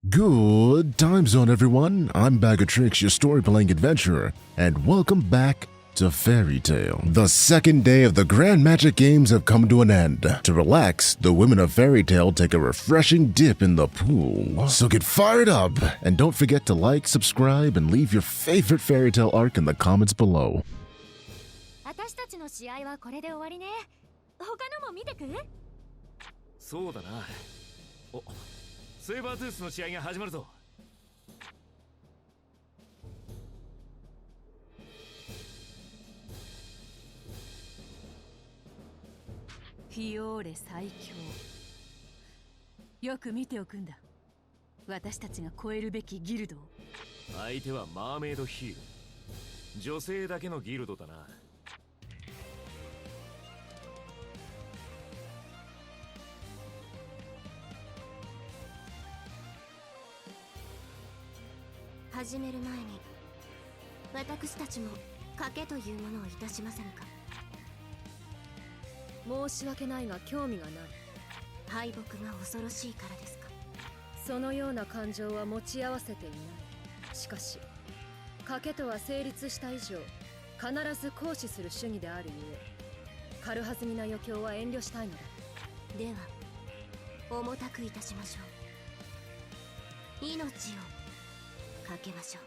Good time zone, everyone. I'm BagOTrix, your story-playing adventurer, and welcome back to Fairy Tail. The second day of the Grand Magic Games have come to an end. To relax, the women of Fairy Tail take a refreshing dip in the pool. So get fired up, and don't forget to like, subscribe, and leave your favorite Fairy Tail arc in the comments below. 私たちの試合はこれで終わりね。他のも見てく？そうだな。お、セーバートゥースの試合が始まるぞ。フィオーレ最強。よく見ておくんだ。私たちが超えるべきギルドを。相手はマーメイドヒール。女性だけのギルドだな。始める前に私たちも賭けというものをいたしませんか？申し訳ないが興味がない。敗北が恐ろしいからですか？そのような感情は持ち合わせていない。しかし賭けとは成立した以上必ず行使する主義であるゆえ、軽はずみな余興は遠慮したいのだ。では重たくいたしましょう。命をかけましょう。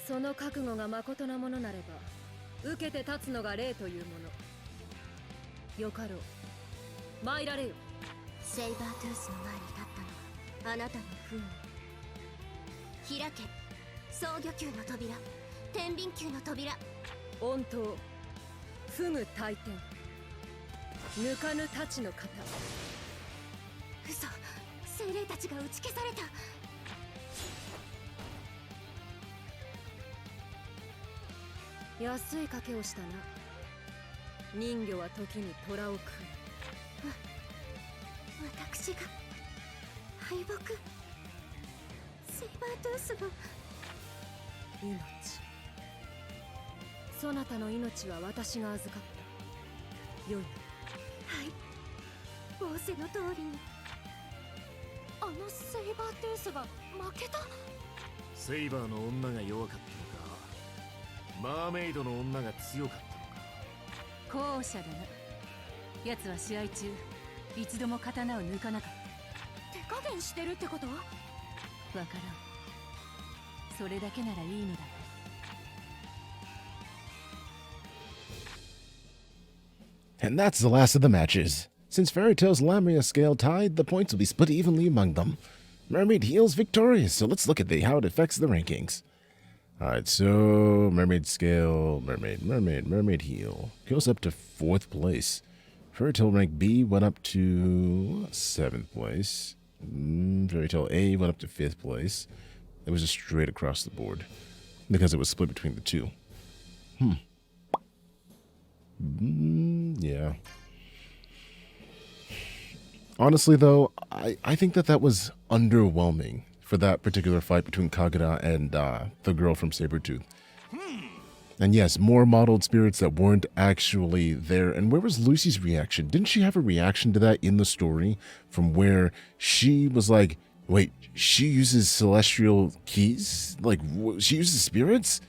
その覚悟がまことなものなれば受けて立つのが礼というもの。よかろう、参られよ。セイバートゥースの前に立ったのはあなたの不運。開け、草魚球の扉、天秤球の扉。温刀、不具大天、抜かぬ太刀の型。嘘、精霊たちが打ち消された。安い賭けをしたな。人魚は時に虎を食う。私が敗北。セイバートゥースの命。そなたの命は私が預かった。よい。はい、仰せの通りに。あのセイバートゥースが負けた。セイバーの女が弱かったのか、マーメイドの女が強かったのか。後者だな。奴は試合中一度も刀を抜かなかった。手加減してるってこと？わからん。それだけならいいのだ。And that's the last of the matches. Since Fairy Tail's Lamia scale tied, the points will be split evenly among them. Mermaid Heel's victorious, so let's look at how it affects the rankings. Alright, so Mermaid scale, Mermaid Heel goes up to 4th place. Fairy Tail rank B went up to 7th place. Fairy Tail A went up to 5th place. It was just straight across the board because it was split between the two. Yeah. Honestly, though, I think that was underwhelming for that particular fight between Kagura and the girl from Sabretooth. And yes, more modeled spirits that weren't actually there. And where was Lucy's reaction? Didn't she have a reaction to that in the story from where she was like, wait, she uses celestial keys? Like, she uses spirits?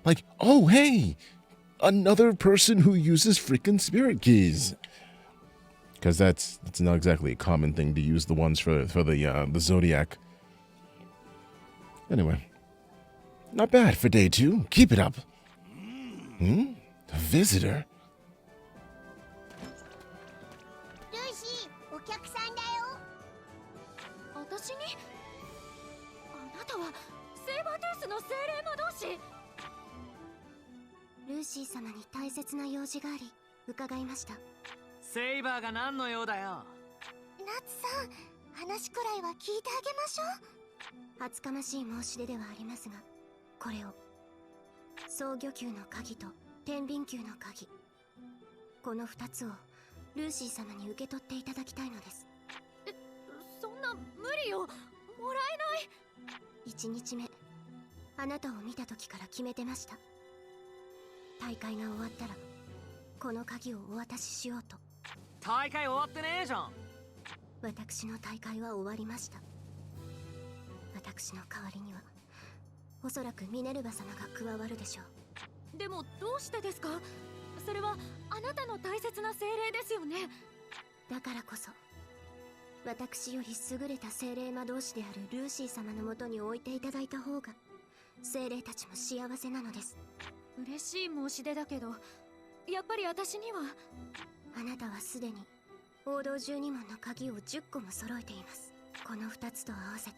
Like, oh, hey, another person who uses freaking spirit keys. Because that's not exactly a common thing to use the ones for the Zodiac. Anyway, not bad for day 2. Keep it up. A visitor? ルーシー、お客さんだよ。私に？あなたはセイバートゥースの精霊魔導士。ルーシー様に大切な用事があり伺いました。セイバーが何の用だよ。ナツさん、話くらいは聞いてあげましょう。厚かましい申し出ではありますが、これを草魚球の鍵と天秤球の鍵、この2つをルーシー様に受け取っていただきたいのです。そんな無理よ。もらえない。1日目、あなたを見た時から決めてました。大会が終わったらこの鍵をお渡ししようと。大会終わってねえじゃん。私の大会は終わりました。私の代わりにはおそらくミネルヴァ様が加わるでしょう。でもどうしてですか？それはあなたの大切な精霊ですよね。だからこそ私より優れた精霊魔導士であるルーシー様のもとに置いていただいた方が精霊たちも幸せなのです。嬉しい申し出だけど、やっぱり私には。あなたはすでに王道12門の鍵を10個も揃えています。この2つと合わせて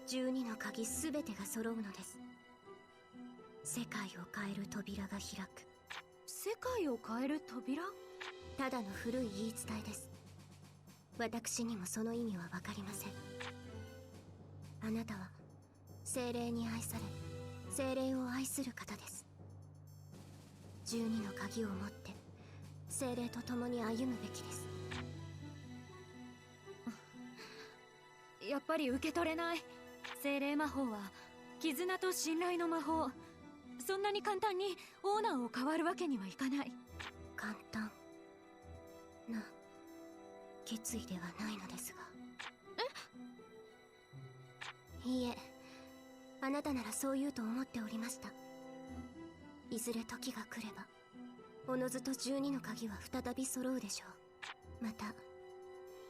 12の鍵全てが揃うのです。世界を変える扉が開く。世界を変える扉？ただの古い言い伝えです。私にもその意味は分かりません。あなたは精霊に愛され精霊を愛する方です。12の鍵を持って精霊と共に歩むべきです。やっぱり受け取れない。精霊魔法は絆と信頼の魔法。そんなに簡単にオーナーを変わるわけにはいかない。簡単な決意ではないのですが。いいえ、あなたならそう言うと思っておりました。いずれ時が来ればおのずと12の鍵は再び揃うでしょう。また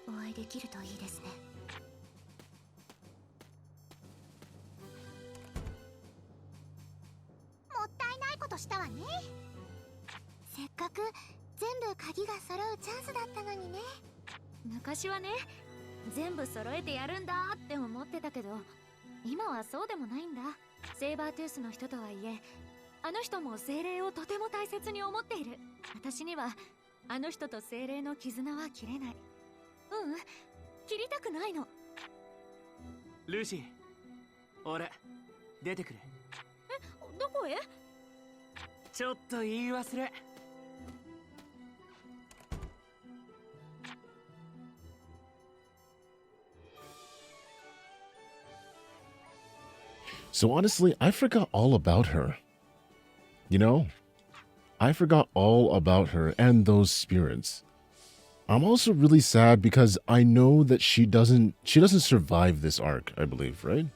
お会いできるといいですね。もったいないことしたわね。せっかく全部鍵が揃うチャンスだったのにね。昔はね、全部揃えてやるんだって思ってたけど、今はそうでもないんだ。セイバートゥースの人とはいえ、あの人も精霊をとても大切に思っている。私にはあの人と精霊の絆は切れない。切りたくないの。ルーシー、俺出てくる。どこへ？ちょっと言い忘れ。So honestly, I forgot all about her. You know? I forgot all about her and those spirits. I'm also really sad because I know that she doesn't survive this arc, I believe, right?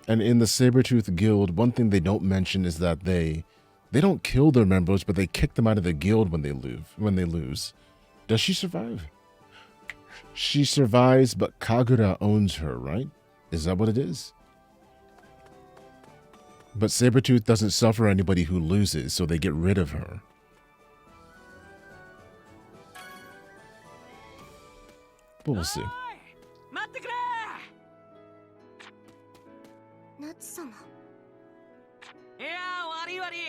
And in the Sabretooth Guild, one thing they don't mention is that they don't kill their members, but they kick them out of the guild when they lose. Does she survive? She survives, but Kagura owns her, right? Is that what it is? But Sabretooth doesn't suffer anybody who loses, so they get rid of her. But we'll see. 待ってくれ。ナツ様。いやー、悪い悪い。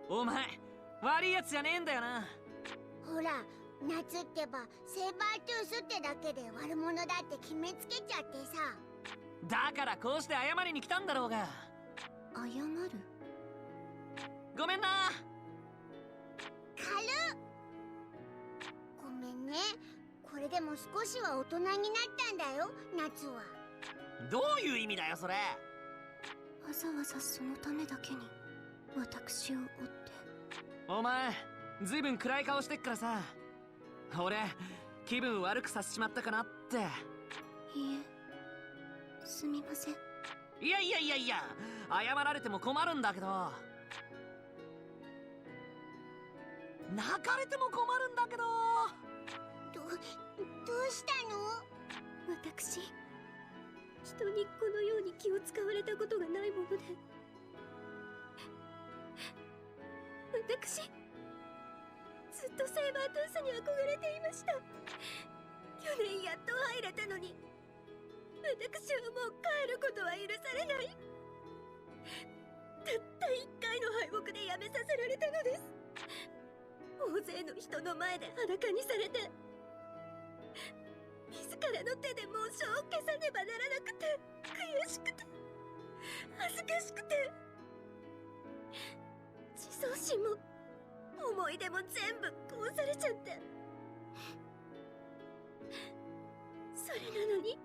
お前悪いやつじゃねえんだよな。ほら、夏ってばセイバートゥースってだけで悪者だって決めつけちゃってさ。だからこうして謝りに来たんだろうが。謝る？ごめんな。軽っ。ごめんね。これでも少しは大人になったんだよ、夏は。どういう意味だよそれ。わざわざそのためだけに私を追って。お前ずいぶん暗い顔してっからさ、俺気分悪くさせちまったかなって。いいえ、すみません。いや謝られても困るんだけど。泣かれても困るんだけど。どうしたの？私、人にこのように気を使われたことがないもので、私ずっとセイバートゥースに憧れていました。去年やっと入れたのに、私はもう帰ることは許されない。たった一回の敗北でやめさせられたのです。大勢の人の前で裸にされて、自らの手で紋章を消さねばならなくて、悔しくて恥ずかしくて、自尊心も思い出も全部壊されちゃって、それなのに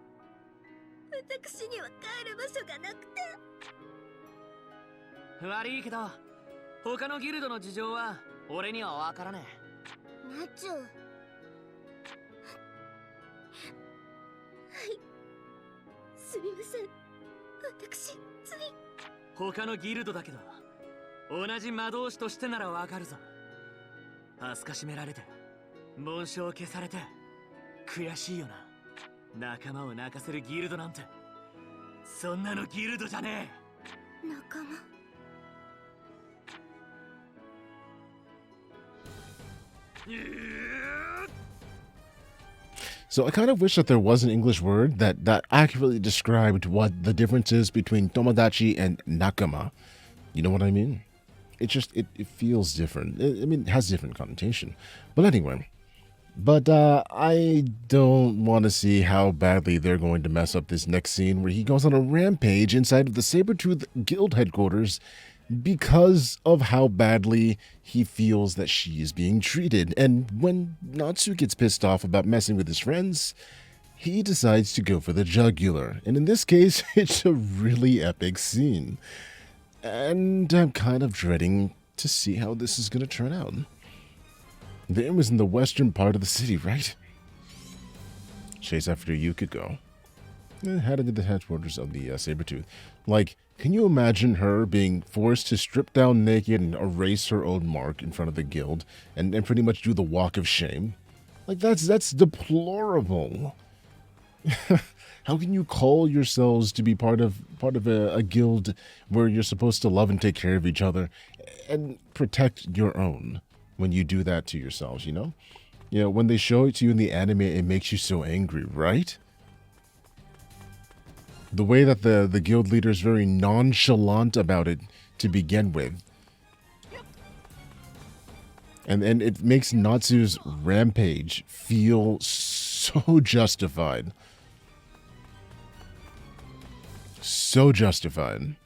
私には帰る場所がなくて。悪いけど他のギルドの事情は俺には分からねえ。夏。はい、すみません。私つい。他のギルドだけど同じ魔導士としてならわかるぞ。恥ずかしめられて紋章を消されて悔しいよな。仲間を泣かせるギルドなんてそんなのギルドじゃねえ。仲間。So I kind of wish that there was an English word that accurately described what the difference is between Tomodachi and Nakama. You know what I mean? It just, it feels different. I mean, it has different connotation. But anyway. But I don't want to see how badly they're going to mess up this next scene where he goes on a rampage inside of the Sabretooth Guild headquarters because of how badly he feels that she is being treated. And when Natsu gets pissed off about messing with his friends, he decides to go for the jugular. And in this case, it's a really epic scene. And I'm kind of dreading to see how this is going to turn out. The inn was in the western part of the city, right? Chase after Yukino. Headed to the headquarters of the Sabretooth. Like, can you imagine her being forced to strip down naked and erase her own mark in front of the guild and pretty much do the walk of shame? Like, that's deplorable. How can you call yourselves to be part of a guild where you're supposed to love and take care of each other and protect your own when you do that to yourselves, you know? You know, when they show it to you in the anime, it makes you so angry, right? The way that the guild leader is very nonchalant about it to begin with. And it makes Natsu's rampage feel so justified. So justified.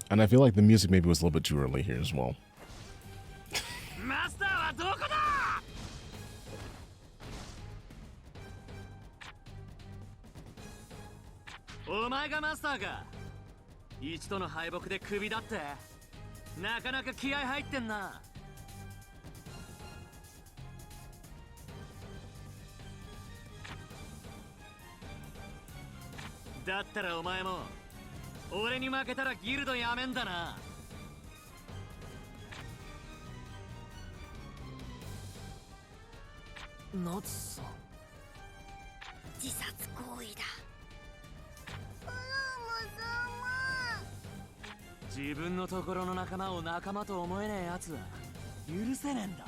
And I feel like the music maybe was a little bit too early here as well. Master はどこだ。お前がマスターか。一度の敗北でクビだって。なかなか気合入ってんな。だったらお前も俺に負けたらギルドやめんだな。ナツさん。自殺行為だ。自分のところの仲間を仲間と思えねえやつは許せねえんだ。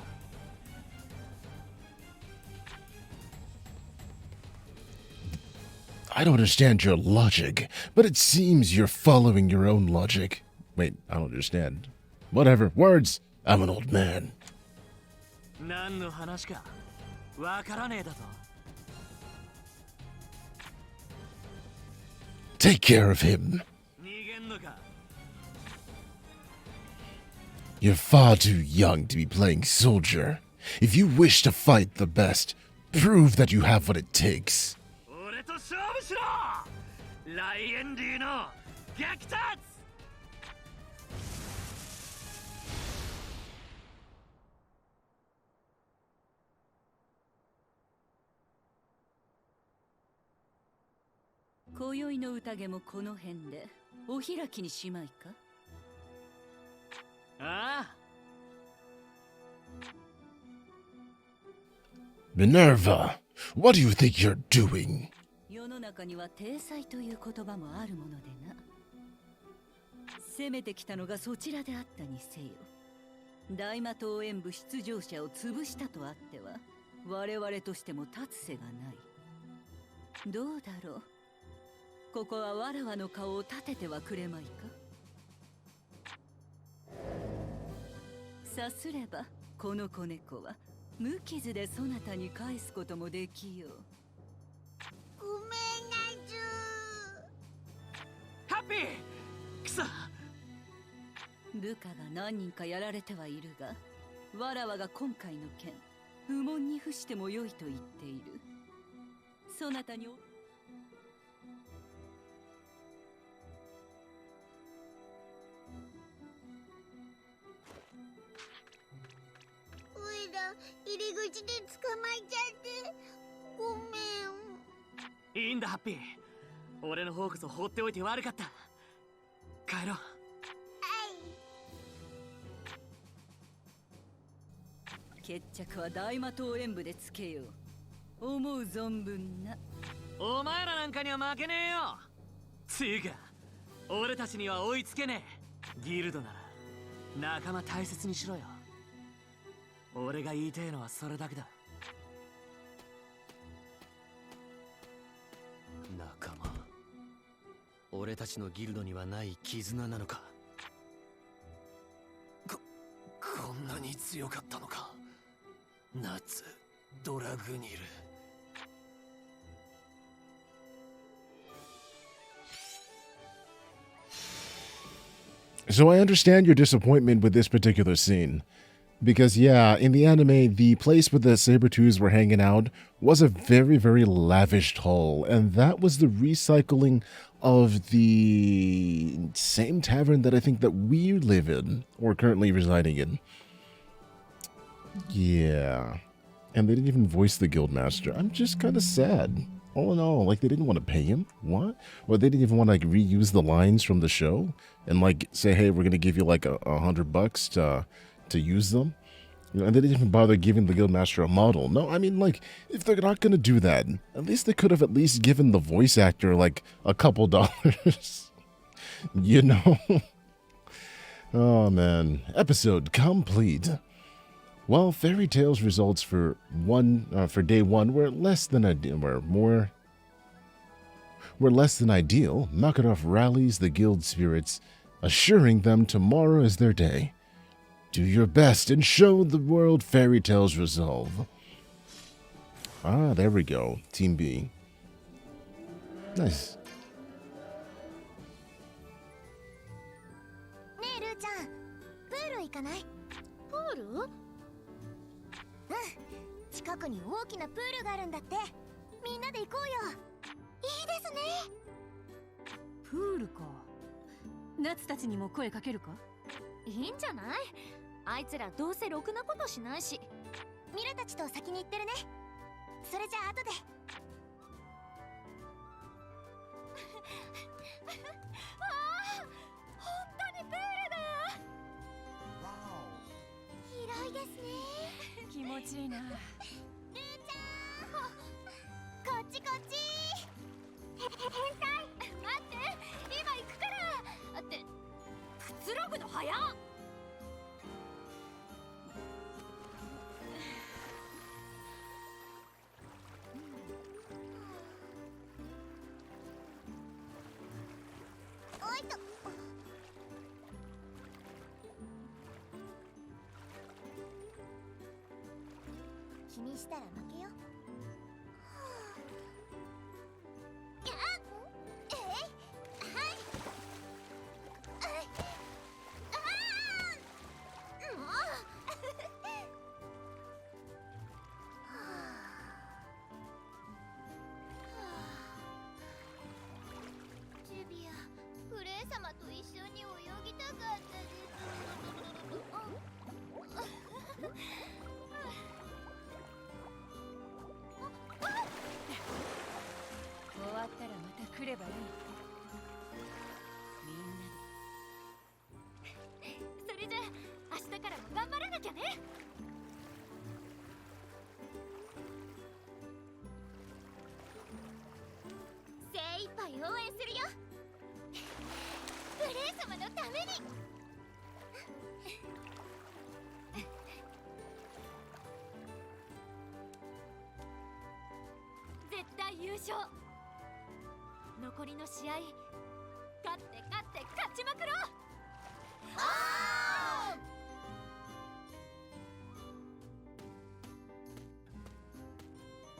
I don't understand your logic, but it seems you're following your own logic. Wait, I don't understand. Whatever, words! I'm an old man. 何の話かわからねえだと。Take care of him. 逃げんのか。You're far too young to be playing soldier. If you wish to fight the best, prove that you have what it takes. 俺と勝負しろ。ライエンリーの激突。今宵の宴もこの辺でお開きにしまいか。ああ。Minerva, what do you think you're doing? 世の中には体裁という言葉もあるものでな。攻めてきたのがそちらであったにせよ。大魔党演武出場者を潰したとあっては我々としても立つ瀬がない。どうだろう。ここはわらわの顔を立ててはくれまいか。さすればこの子猫は無傷でそなたに返すこともできよう。ごめんなず。ハッピー。くそ。部下が何人かやられてはいるが、わらわが今回の件不問に付しても良いと言っている。そなたに無事で捕まえちゃってごめん。いいんだハッピー。俺の方こそ放っておいて悪かった。帰ろう。決着は大魔党演武でつけよう。思う存分な。お前らなんかには負けねえよ。つうか俺たちには追いつけねえ。ギルドなら仲間大切にしろよ。俺が言いてえのはそれだけだ。仲間、俺たちのギルドにはない絆なのか。こんなに強かったのか。ナツ、ドラグニル。So I understand your disappointment with this particular scene. Because, yeah, in the anime, the place where the Sabertooths were hanging out was a very, very lavish hall. And that was the recycling of the same tavern that I think that we live in, or currently residing in. Yeah. And they didn't even voice the guildmaster. I'm just kind of sad. All in all, like, they didn't want to pay him? What? Or they didn't even want to, like, reuse the lines from the show? And, like, say, hey, we're going to give you, like, $100 to use them? You know, and they didn't even bother giving the guildmaster a model. No, I mean, like, if they're not going to do that, at least they could have at least given the voice actor, like, a couple dollars. You know? Oh, man. Episode complete. Well, Fairy Tail's results for day one were less than ideal. Were less than ideal. Makarov rallies the guild spirits, assuring them tomorrow is their day. Do your best and show the world Fairy Tail's resolve. Ah, there we go. Team B. Nice. ねえルーちゃん、プール行かない？プール？うん、近くに大きなプールがあるんだって。みんなで行こうよ。いいですね。プールか。ナツたちにも声かけるか？いいんじゃない？あいつらどうせろくなことしないし。ミラたちと先に行ってるね。それじゃあ後で。わあ、本当にプールだ。広いですね。気持ちいいな。ルーちゃん、こっちこっち。変態。待って、今行くから。ってくつろぐの早っ。おいと。気にしたら負けよ。ジュビア、クレイ様と一緒に泳ぎたかったです。終わったらまた来ればいい。みんなで。それじゃあ明日からも頑張らなきゃね。精一杯応援するよ。グレイ様のために。絶対優勝。残りの試合、勝って勝って勝ちまくろ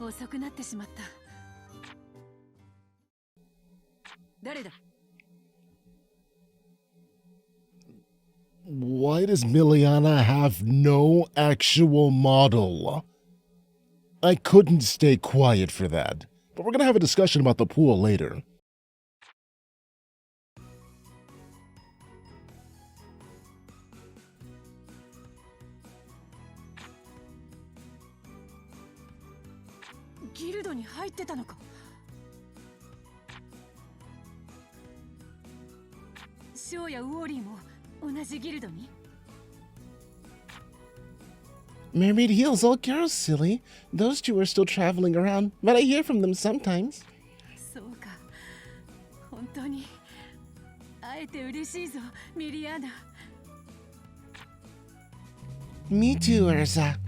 う。遅くなってしまった。誰だ？ Why does Miliana have no actual model? I couldn't stay quiet for that. But we're gonna have a discussion about the pool later. ギルドに入ってたのか。ショーやウォーリーも同じギルドに。 Mermaid heels, all girls, silly. Those two are still traveling around, but I hear from them sometimes. そうか、本当に会えて嬉しいぞ、ミリアーナ。 Me too, Ursa.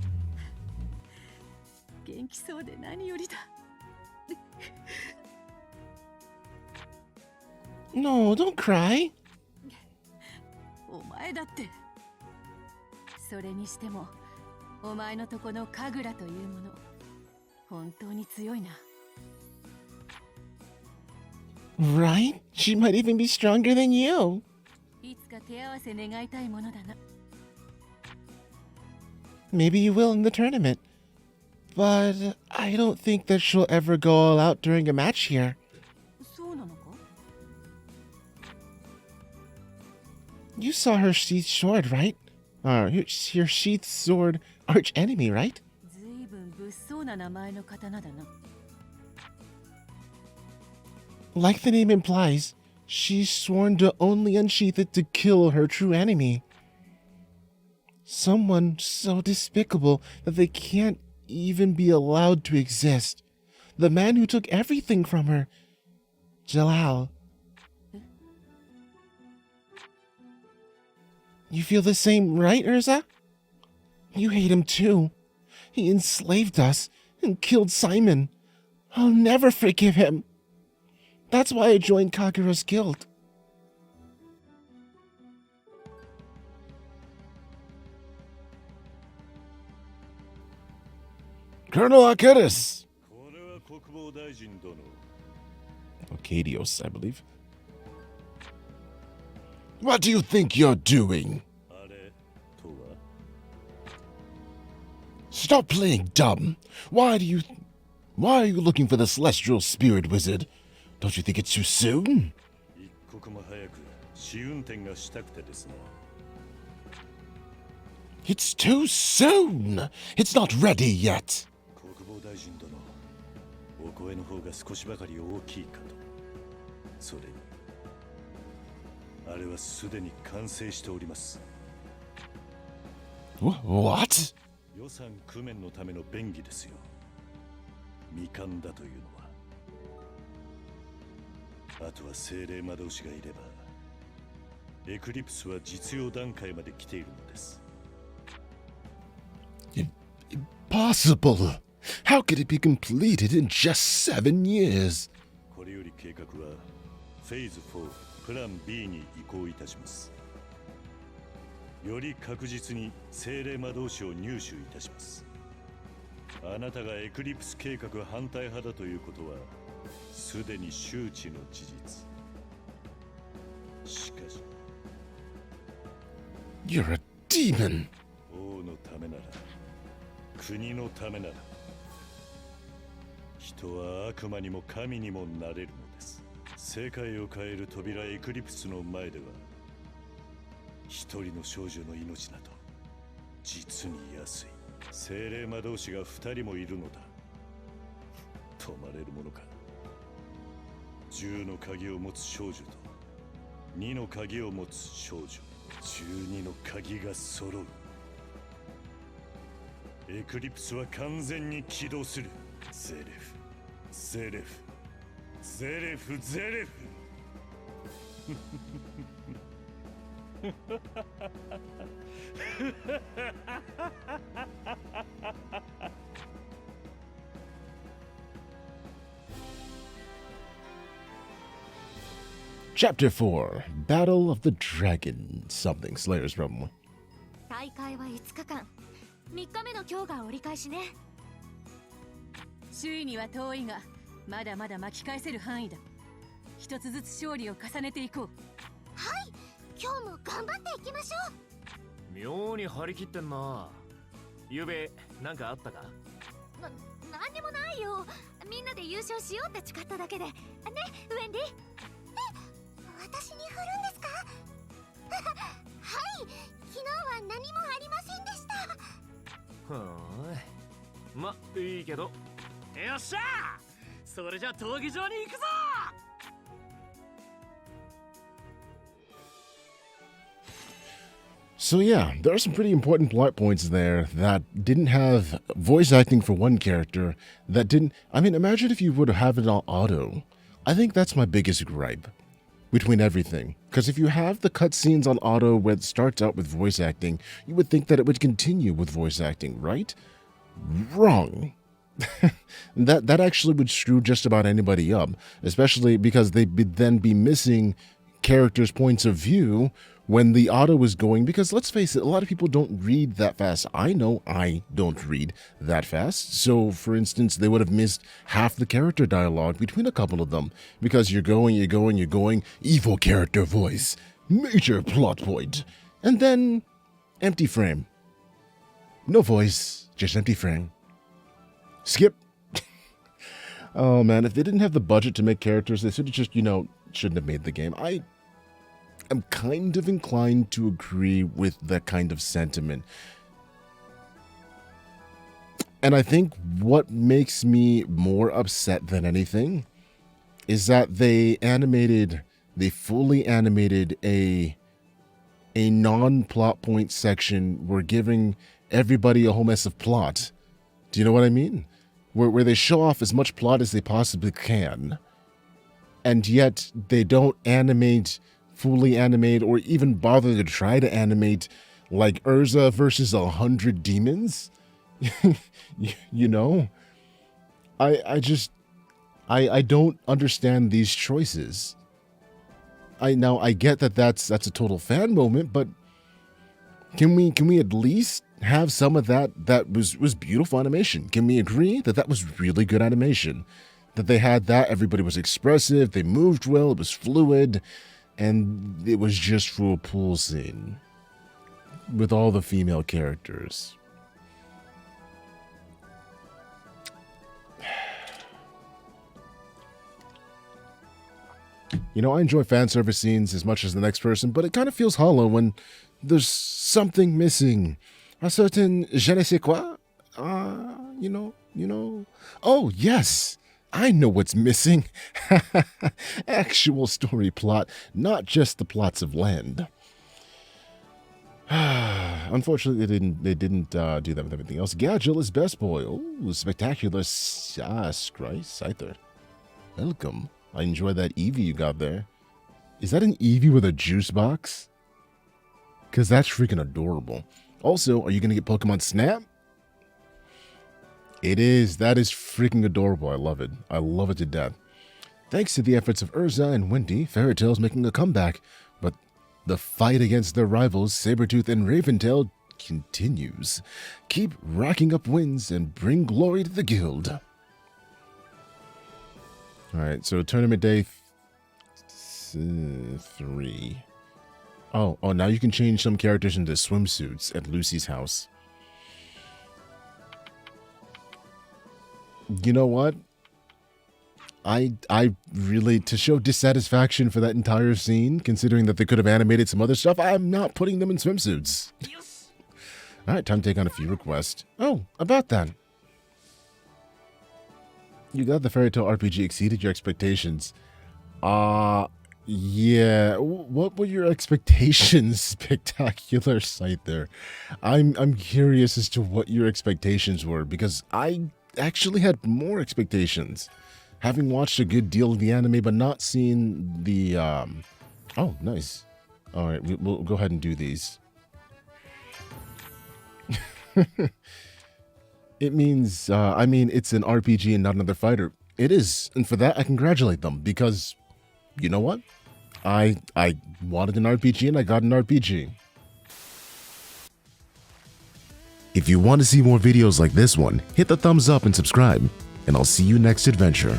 元気そうで何よりだ。 No, don't cry. お前だって。それにしてもお前のとこの神楽というもの、本当に強いな。 Right? She might even be stronger than you. いつか手合わせ願いたいものだな。 Maybe you will in the tournament. But I don't think that she'll ever go all out during a match here. そうなのか。 You saw her sheath sword, right? Her sheath sword arch enemy, right? ずいぶん物騒な名前の刀だな。 Like the name implies, she's sworn to only unsheath it to kill her true enemy. Someone so despicable that they can't even be allowed to exist. The man who took everything from her. Jalal. You feel the same, right, Urza? You hate him too. He enslaved us and killed Simon. I'll never forgive him. That's why I joined Kagura's guild. Colonel Arcadis! Arcadios, I believe. What do you think you're doing? Stop playing dumb. Why are you looking for the celestial spirit wizard? Don't you think it's too soon? It's too soon! It's not ready yet! What? 予算工面のための便宜ですよ。未完だというのは。あとは精霊魔導士がいれば、エクリプスは実用段階まで来ているのです。Impossible! How could it be completed in just 7 years? これより計画はフェーズ4プラン B に移行いたします。より確実に精霊魔導士を入手いたします。あなたがエクリプス計画反対派だということはすでに周知の事実。しかし You're a demon! 王のためなら国のためなら人は悪魔にも神にもなれるのです。世界を変える扉エクリプスの前では一人の少女の命など実に安い。精霊魔導士が2人もいるのだ。止まれるものか。10の鍵を持つ少女と2の鍵を持つ少女、12の鍵が揃う。エクリプスは完全に起動する。ゼレフ、ゼレフ、ゼレフ、ゼレフ。Chapter 4 Battle of the Dragon something Slayers probably. 大会は5日間。3日目の今日が折り返しね。周囲には遠いがまだまだ巻き返せる範囲だ。一つずつ勝利を重ねていこう。はい、今日も頑張っていきましょう。妙に張り切ってんな。ゆうべなんかあったか。なんでもないよ。みんなで優勝しようって誓っただけで。ね、ウェンディ。私に振るんですか？はい、昨日は何もありませんでした。はーい、ま、いいけどよっしゃそれじゃ闘技場に行くぞ So yeah, there are some pretty important plot points there that didn't have voice acting for one character, that didn't... I mean, imagine if you would have it on auto. I think that's my biggest gripe between everything. Because if you have the cutscenes on auto where it starts out with voice acting, you would think that it would continue with voice acting, right? Wrong. that actually would screw just about anybody up, especially because they'd then be missing characters' points of view when the auto is going, because let's face it, a lot of people don't read that fast. I know I don't read that fast. So, for instance, they would have missed half the character dialogue between a couple of them, because you're going, evil character voice, major plot point, and then empty frame. No voice, just empty frame. Skip. Oh man, if they didn't have the budget to make characters, they should have just, shouldn't have made the game. I'm kind of inclined to agree with that kind of sentiment. And I think what makes me more upset than anything is that they fully animated a non-plot point section where giving everybody a whole mess of plot. Do you know what I mean? Where they show off as much plot as they possibly can. And yet they don't fully animate, or even bother to try to animate, like Urza versus 100 demons. I don't understand these choices. I get that that's a total fan moment, but can we at least have some of that was beautiful animation? Can we agree that that was really good animation? That they had that, everybody was expressive, they moved well, it was fluid, and it was just for a pool scene with all the female characters. I enjoy fan service scenes as much as the next person, but it kind of feels hollow when there's something missing. A certain je ne sais quoi. Oh, yes. I know what's missing. Actual story plot, not just the plots of land. Unfortunately, they didn't do that with everything else. Gadgil is best boy. Oh, spectacular. Scyther. Welcome. I enjoy that Eevee you got there. Is that an Eevee with a juice box? Because that's freaking adorable. Also, are you going to get Pokemon Snap? It is. That is freaking adorable. I love it. I love it to death. Thanks to the efforts of Urza and Wendy, Fairy Tail's making a comeback, but the fight against their rivals, Sabretooth and Raventail, continues. Keep racking up wins and bring glory to the guild. Alright, so tournament day 3. Oh, now you can change some characters into swimsuits at Lucy's house. You know what? I really, to show dissatisfaction for that entire scene, considering that they could have animated some other stuff, I'm not putting them in swimsuits. Alright, time to take on a few requests. Oh, about that. You got the Fairy Tail RPG exceeded your expectations. Yeah. What were your expectations, Spectacular Scyther? I'm curious as to what your expectations were, because I actually had more expectations. Having watched a good deal of the anime, but not seen the, Oh, nice. Alright, we'll go ahead and do these. It means, it's an RPG and not another fighter. It is, and for that, I congratulate them, because, you know what? I wanted an RPG, and I got an RPG. If you want to see more videos like this one, hit the thumbs up and subscribe, and I'll see you next adventure.